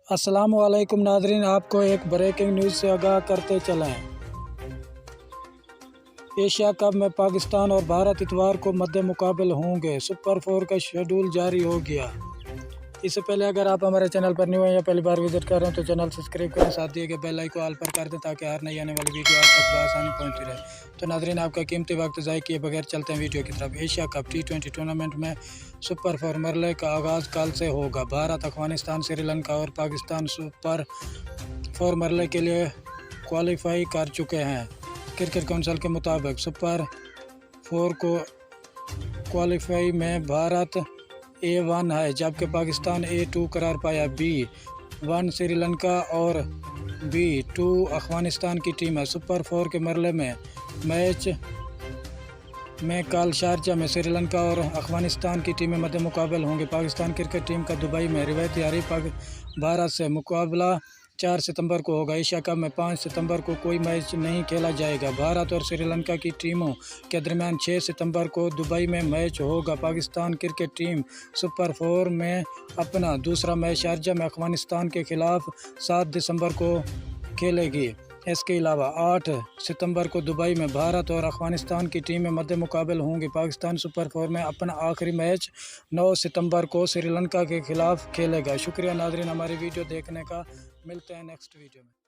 अस्सलाम वालेकुम नाज़रीन, आपको एक ब्रेकिंग न्यूज़ से आगाह करते चलें। एशिया कप में पाकिस्तान और भारत इतवार को मद्दे मुकाबल होंगे। सुपर 4 का शेड्यूल जारी हो गया। इससे पहले अगर आप हमारे चैनल पर न्यू हैं या पहली बार विजिट कर रहे हैं तो चैनल सब्सक्राइब करें, साथ दिए गए बेल आइकन ऑल पर कर दें ताकि हर नई आने वाली वीडियो आप तक बआसानी पहुंचती रहे। तो नाज़रीन, आपका कीमती वक्त ज़ाय किए बगैर चलते हैं वीडियो की तरफ। एशिया कप T20 टूर्नामेंट में सुपर 4 मरहले का आगाज़ कल से होगा। भारत, अफगानिस्तान, श्रीलंका और पाकिस्तान सुपर 4 मरहले के लिए क्वालिफाई कर चुके हैं। क्रिकेट काउंसिल के मुताबिक सुपर 4 को क्वालिफाई में भारत A1 है, जबकि पाकिस्तान A2 करार पाया। B1 श्रीलंका और B2 अफगानिस्तान की टीम है। सुपर 4 के मरहले में मैच में कल शारजा में श्रीलंका और अफगानिस्तान की टीमें मध्य मुकाबल होंगी। पाकिस्तान क्रिकेट टीम का दुबई में रिवायती हरीफ भारत से मुकाबला 4 सितंबर को होगा। एशिया कप में 5 सितंबर को कोई मैच नहीं खेला जाएगा। भारत और श्रीलंका की टीमों के दरमियान 6 सितंबर को दुबई में मैच होगा। पाकिस्तान क्रिकेट टीम सुपर 4 में अपना दूसरा मैच शारजा में अफगानिस्तान के खिलाफ 7 दिसंबर को खेलेगी। इसके अलावा 8 सितंबर को दुबई में भारत और अफगानिस्तान की टीमें मध्य मुकाबल होंगी। पाकिस्तान सुपर 4 में अपना आखिरी मैच 9 सितंबर को श्रीलंका के खिलाफ खेलेगा। शुक्रिया नाज़रीन हमारी वीडियो देखने का। मिलते हैं नेक्स्ट वीडियो में।